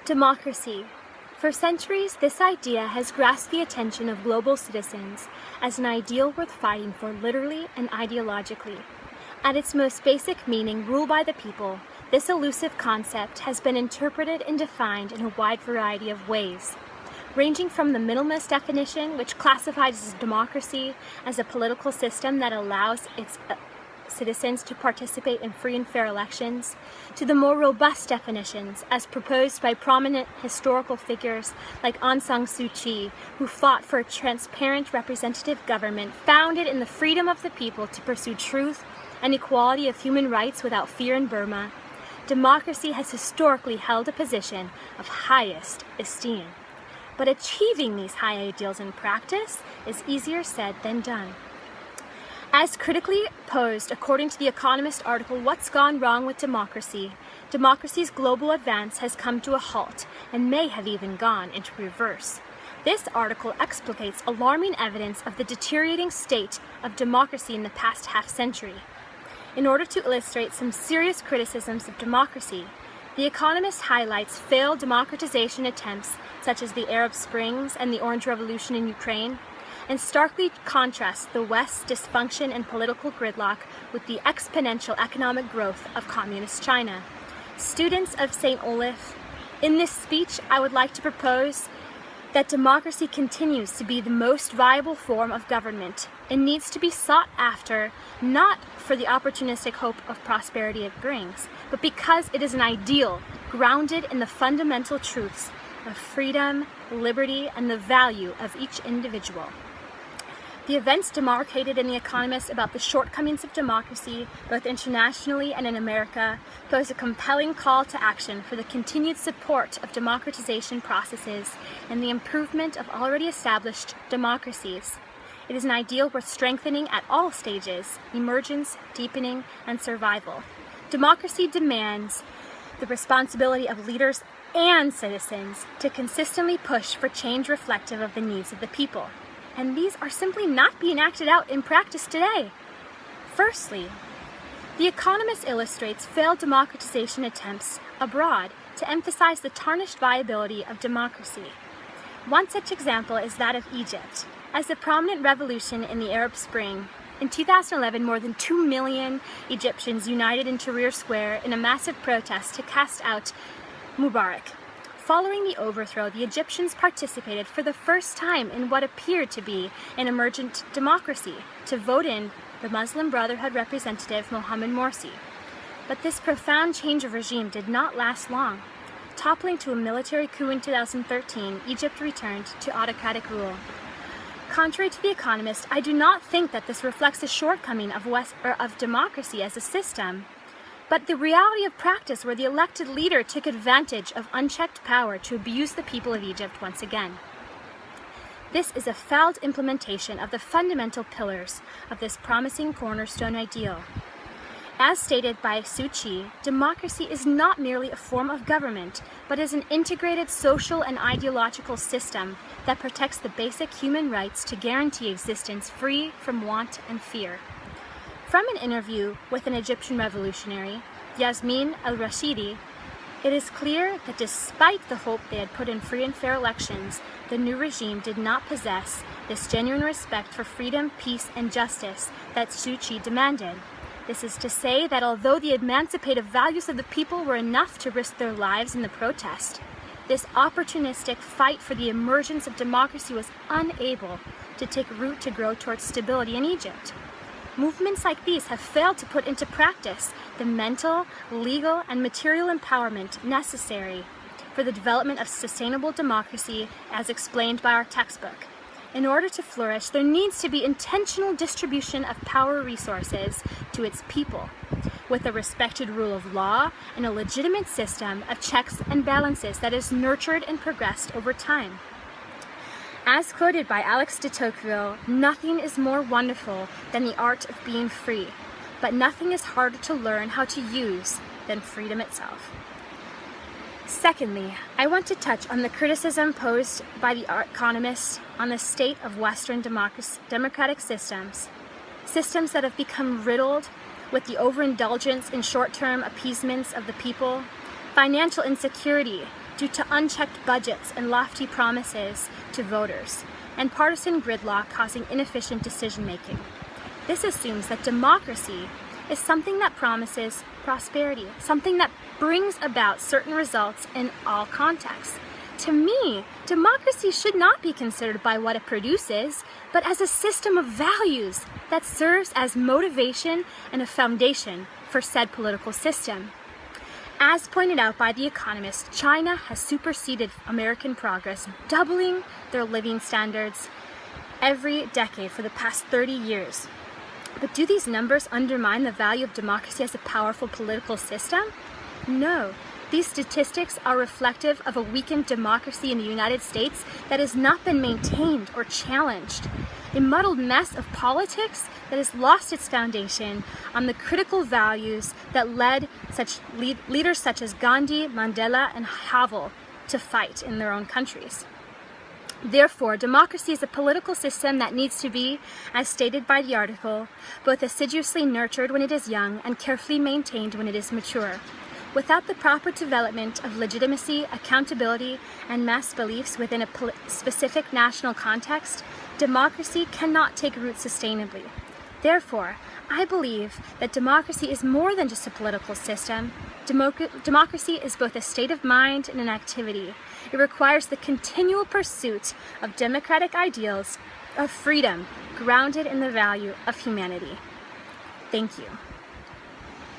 Democracy. For centuries, this idea has grasped the attention of global citizens as an ideal worth fighting for literally and ideologically. At its most basic meaning, rule by the people, this elusive concept has been interpreted and defined in a wide variety of ways, ranging from the minimalist definition, which classifies democracy as a political system that allows its citizens to participate in free and fair elections, to the more robust definitions as proposed by prominent historical figures like Aung San Suu Kyi, who fought for a transparent representative government founded in the freedom of the people to pursue truth and equality of human rights without fear in Burma. Democracy has historically held a position of highest esteem. But achieving these high ideals in practice is easier said than done. As critically posed according to the Economist article, What's Gone Wrong with Democracy? Democracy's global advance has come to a halt and may have even gone into reverse. This article explicates alarming evidence of the deteriorating state of democracy in the past half-century. In order to illustrate some serious criticisms of democracy, The Economist highlights failed democratization attempts such as the Arab Springs and the Orange Revolution in Ukraine, and starkly contrasts the West's dysfunction and political gridlock with the exponential economic growth of Communist China. Students of St. Olaf, in this speech I would like to propose that democracy continues to be the most viable form of government and needs to be sought after not for the opportunistic hope of prosperity it brings, but because it is an ideal grounded in the fundamental truths of freedom, liberty, and the value of each individual. The events demarcated in The Economist about the shortcomings of democracy, both internationally and in America, pose a compelling call to action for the continued support of democratization processes and the improvement of already established democracies. It is an ideal worth strengthening at all stages: emergence, deepening, and survival. Democracy demands the responsibility of leaders and citizens to consistently push for change reflective of the needs of the people. And these are simply not being acted out in practice today. Firstly, The Economist illustrates failed democratization attempts abroad to emphasize the tarnished viability of democracy. One such example is that of Egypt. As a prominent revolution in the Arab Spring, in 2011, more than 2 million Egyptians united in Tahrir Square in a massive protest to cast out Mubarak. Following the overthrow, the Egyptians participated for the first time in what appeared to be an emergent democracy to vote in the Muslim Brotherhood representative Mohamed Morsi. But this profound change of regime did not last long. Toppling to a military coup in 2013, Egypt returned to autocratic rule. Contrary to The Economist, I do not think that this reflects a shortcoming of democracy as a system, but the reality of practice where the elected leader took advantage of unchecked power to abuse the people of Egypt once again. This is a failed implementation of the fundamental pillars of this promising cornerstone ideal. As stated by Suu Kyi, democracy is not merely a form of government, but is an integrated social and ideological system that protects the basic human rights to guarantee existence free from want and fear. From an interview with an Egyptian revolutionary, Yasmin al-Rashidi, it is clear that despite the hope they had put in free and fair elections, the new regime did not possess this genuine respect for freedom, peace, and justice that Suu Kyi demanded. This is to say that although the emancipative values of the people were enough to risk their lives in the protest, this opportunistic fight for the emergence of democracy was unable to take root to grow towards stability in Egypt. Movements like these have failed to put into practice the mental, legal, and material empowerment necessary for the development of sustainable democracy as explained by our textbook. In order to flourish, there needs to be intentional distribution of power resources to its people, with a respected rule of law and a legitimate system of checks and balances that is nurtured and progressed over time. As quoted by Alex de Tocqueville, nothing is more wonderful than the art of being free, but nothing is harder to learn how to use than freedom itself. Secondly, I want to touch on the criticism posed by The Economist on the state of Western democratic systems that have become riddled with the overindulgence in short-term appeasements of the people, financial insecurity due to unchecked budgets and lofty promises to voters, and partisan gridlock causing inefficient decision-making. This assumes that democracy is something that promises prosperity, something that brings about certain results in all contexts. To me, democracy should not be considered by what it produces, but as a system of values that serves as motivation and a foundation for said political system. As pointed out by The Economist, China has superseded American progress, doubling their living standards every decade for the past 30 years. But do these numbers undermine the value of democracy as a powerful political system? No. These statistics are reflective of a weakened democracy in the United States that has not been maintained or challenged. A muddled mess of politics that has lost its foundation on the critical values that led leaders such as Gandhi, Mandela, and Havel to fight in their own countries. Therefore, democracy is a political system that needs to be, as stated by the article, both assiduously nurtured when it is young and carefully maintained when it is mature. Without the proper development of legitimacy, accountability, and mass beliefs within a specific national context, democracy cannot take root sustainably. Therefore, I believe that democracy is more than just a political system. Democracy is both a state of mind and an activity. It requires the continual pursuit of democratic ideals of freedom grounded in the value of humanity. Thank you.